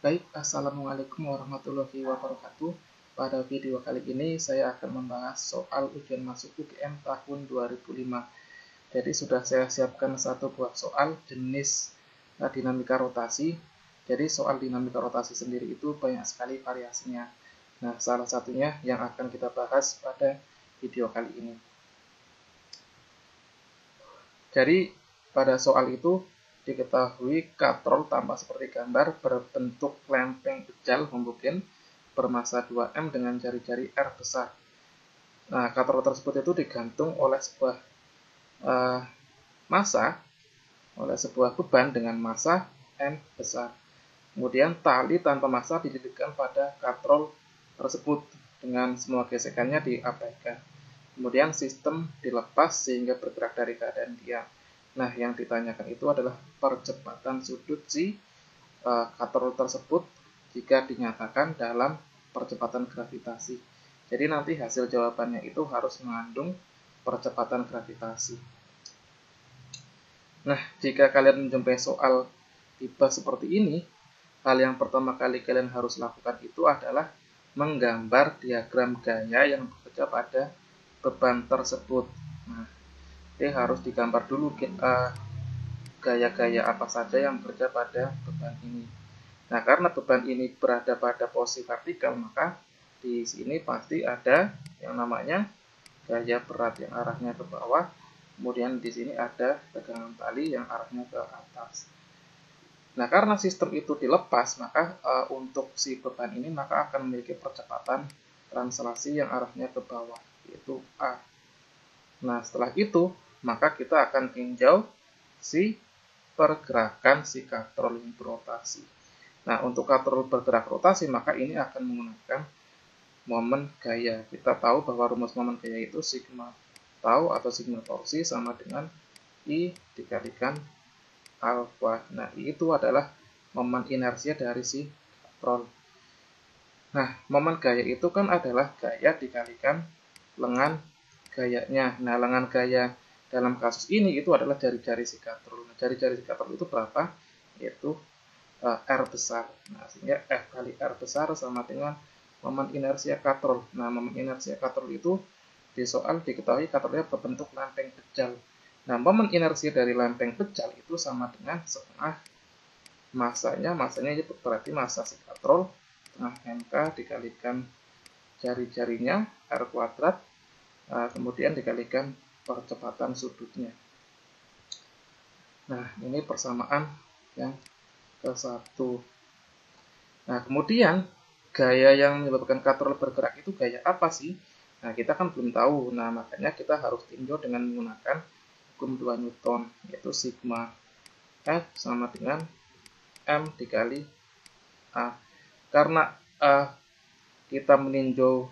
Baik, Assalamualaikum warahmatullahi wabarakatuh. Pada video kali ini saya akan membahas soal ujian masuk UGM tahun 2005. Jadi sudah saya siapkan satu buah soal jenis dinamika rotasi. Jadi soal dinamika rotasi sendiri itu banyak sekali variasinya. Nah, salah satunya yang akan kita bahas pada video kali ini. Jadi pada soal itu diketahui katrol tampak seperti gambar berbentuk lempeng pejal membukin bermassa 2M dengan jari-jari R besar. Nah, katrol tersebut itu digantung oleh sebuah sebuah beban dengan massa M besar. Kemudian tali tanpa massa didirikan pada katrol tersebut dengan semua gesekannya diabaikan. Kemudian sistem dilepas sehingga bergerak dari keadaan diam. Nah, yang ditanyakan itu adalah percepatan sudut si katrol tersebut jika dinyatakan dalam percepatan gravitasi. Jadi nanti hasil jawabannya itu harus mengandung percepatan gravitasi. Nah, jika kalian menjumpai soal tipe seperti ini, hal yang pertama kali kalian harus lakukan itu adalah menggambar diagram gaya yang bekerja pada beban tersebut. Nah, jadi harus digambar dulu gaya-gaya apa saja yang bekerja pada beban ini. Nah, karena beban ini berada pada posisi vertikal, maka di sini pasti ada yang namanya gaya berat yang arahnya ke bawah. Kemudian di sini ada tegangan tali yang arahnya ke atas. Nah, karena sistem itu dilepas, maka untuk si beban ini maka akan memiliki percepatan translasi yang arahnya ke bawah, yaitu A. Nah, setelah itu, maka kita akan tinjau si pergerakan si katrol yang berotasi. Nah, untuk katrol bergerak rotasi, maka ini akan menggunakan momen gaya. Kita tahu bahwa rumus momen gaya itu sigma tau atau sigma torsi sama dengan I dikalikan alfa. Nah, itu adalah momen inersia dari si katrol. Nah, momen gaya itu kan adalah gaya dikalikan lengan gayanya. Nah, lengan gaya dalam kasus ini itu adalah jari-jari si katrol. Nah, jari-jari si katrol itu berapa? Yaitu R besar. Nah, sehingga F kali R besar sama dengan momen inersia katrol. Nah, momen inersia katrol itu di soal diketahui katrolnya berbentuk lempeng pejal. Nah, momen inersia dari lempeng pejal itu sama dengan setengah masanya itu berarti massa si katrol setengah mk dikalikan jari-jarinya R kuadrat, kemudian dikalikan percepatan sudutnya. Nah, ini persamaan yang ke-1. Nah, kemudian gaya yang menyebabkan katrol bergerak itu gaya apa sih? Nah, kita kan belum tahu. Nah, makanya kita harus tinjau dengan menggunakan hukum 2 Newton, yaitu sigma F sama dengan M dikali A. Karena kita meninjau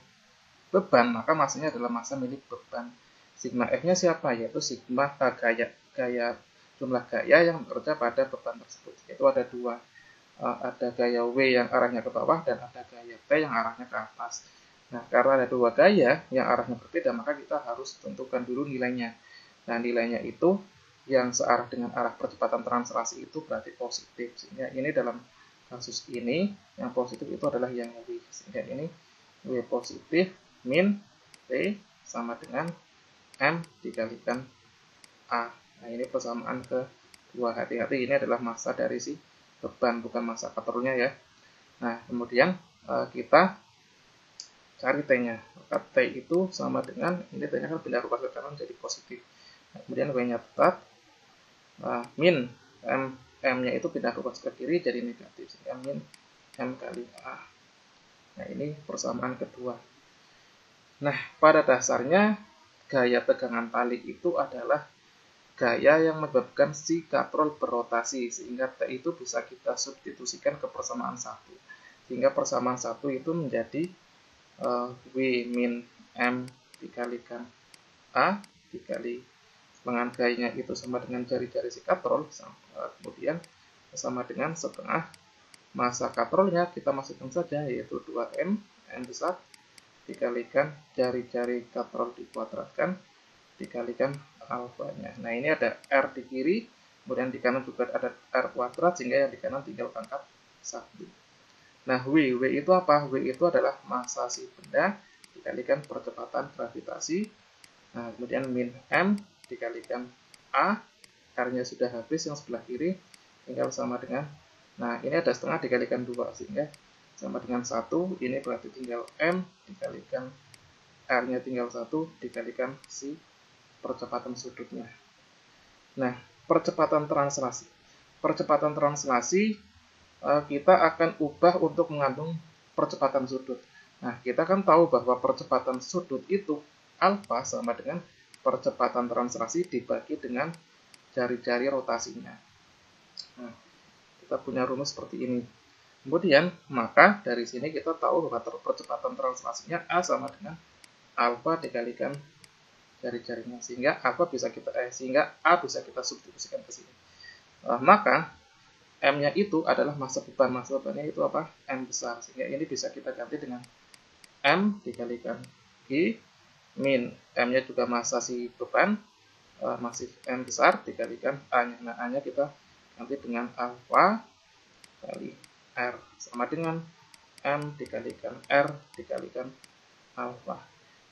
beban, maka massanya adalah massa milik beban. Sigma F-nya siapa? Yaitu sigma gaya jumlah gaya yang bekerja pada beban tersebut. Yaitu ada dua. Ada gaya W yang arahnya ke bawah dan ada gaya T yang arahnya ke atas. Nah, karena ada dua gaya yang arahnya berbeda, maka kita harus tentukan dulu nilainya. Nah, nilainya itu yang searah dengan arah percepatan translasi itu berarti positif. Sehingga ini dalam kasus ini, yang positif itu adalah yang W. Sehingga ini W positif min T sama dengan M dikalikan A. Nah, ini persamaan kedua. Hati-hati, ini adalah massa dari si beban, bukan massa katrolnya ya. Nah, kemudian kita cari T-nya. Maka T itu sama dengan, ini T-nya kan pindah ruas ke kanan jadi positif. Nah, kemudian W-nya tetap, min M-nya itu pindah ruas ke kiri jadi negatif. Sehingga min M kali A. Nah, ini persamaan kedua. Nah, pada dasarnya gaya tegangan tali itu adalah gaya yang menyebabkan si katrol berotasi, sehingga T itu bisa kita substitusikan ke persamaan 1. Sehingga persamaan 1 itu menjadi W min M dikalikan A dikali lengan gayanya itu sama dengan jari-jari si katrol, kemudian sama dengan setengah massa katrolnya kita masukkan saja, yaitu 2M, M besar, dikalikan jari-jari katrol dikuadratkan, dikalikan alfanya. Nah, ini ada R di kiri, kemudian di kanan juga ada R kuadrat, sehingga yang di kanan tinggal pangkat 1. Nah, W itu apa? W itu adalah massa si benda dikalikan percepatan gravitasi. Nah, kemudian min M dikalikan A, R-nya sudah habis yang sebelah kiri, tinggal sama dengan, nah ini ada setengah dikalikan 2, sehingga sama dengan 1, ini berarti tinggal M dikalikan R-nya tinggal 1 dikalikan si percepatan sudutnya. Nah, percepatan translasi. Percepatan translasi kita akan ubah untuk mengandung percepatan sudut. Nah, kita kan tahu bahwa percepatan sudut itu alfa sama dengan percepatan translasi dibagi dengan jari-jari rotasinya. Nah, kita punya rumus seperti ini. Kemudian, maka dari sini kita tahu bahwa percepatan translasinya A sama dengan alfa dikalikan jari-jarinya, sehingga alfa bisa sehingga A bisa kita substitusikan ke sini. Maka M-nya itu adalah massa beban. Massa bebannya itu apa? M besar. Sehingga ini bisa kita ganti dengan M dikalikan G min M-nya juga massa si beban, masif M besar dikalikan A-nya. Nah, A-nya kita ganti dengan alfa kali R sama dengan M dikalikan R dikalikan alfa.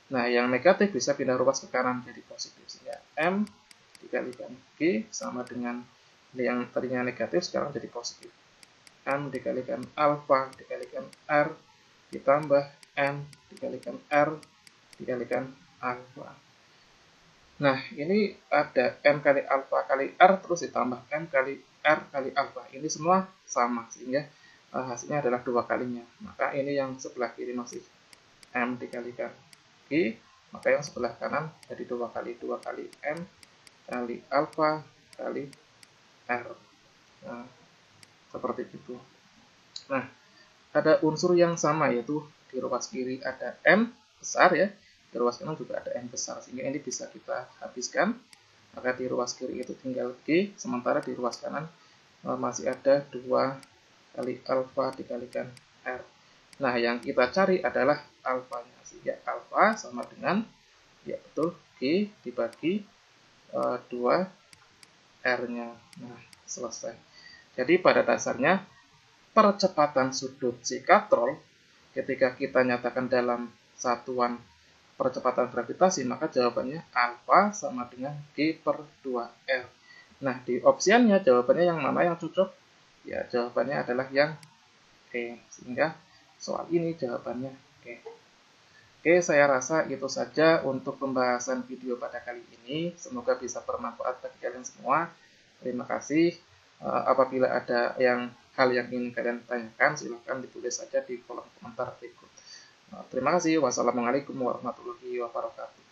Nah, yang negatif bisa pindah ruas ke kanan jadi positif. Sehingga M dikalikan G sama dengan yang tadinya negatif sekarang jadi positif. M dikalikan alfa dikalikan R ditambah M dikalikan R dikalikan alfa. Nah, ini ada M kali alfa kali R terus ditambah M kali R kali alfa. Ini semua sama, sehingga hasilnya adalah 2 kalinya. Maka ini yang sebelah kiri masih M dikalikan G, maka yang sebelah kanan jadi 2 kali M kali alfa kali R. Nah, seperti itu. Nah, ada unsur yang sama, yaitu di ruas kiri ada M besar ya, di ruas kanan juga ada M besar, sehingga ini bisa kita habiskan. Maka di ruas kiri itu tinggal G, sementara di ruas kanan masih ada 2 kali alfa dikalikan R. Nah, yang kita cari adalah alfanya, sehingga alfa sama dengan, ya betul, G dibagi 2 R-nya. Nah, selesai. Jadi pada dasarnya percepatan sudut si katrol ketika kita nyatakan dalam satuan percepatan gravitasi, maka jawabannya alfa sama dengan G per 2R. Nah, di opsiannya jawabannya yang mana yang cocok? Ya, jawabannya adalah yang E. Sehingga soal ini jawabannya E. Oke, saya rasa itu saja untuk pembahasan video pada kali ini. Semoga bisa bermanfaat bagi kalian semua. Terima kasih. Apabila ada hal yang ingin kalian tanyakan, silahkan ditulis saja di kolom komentar berikut. Terima kasih. Wassalamualaikum warahmatullahi wabarakatuh.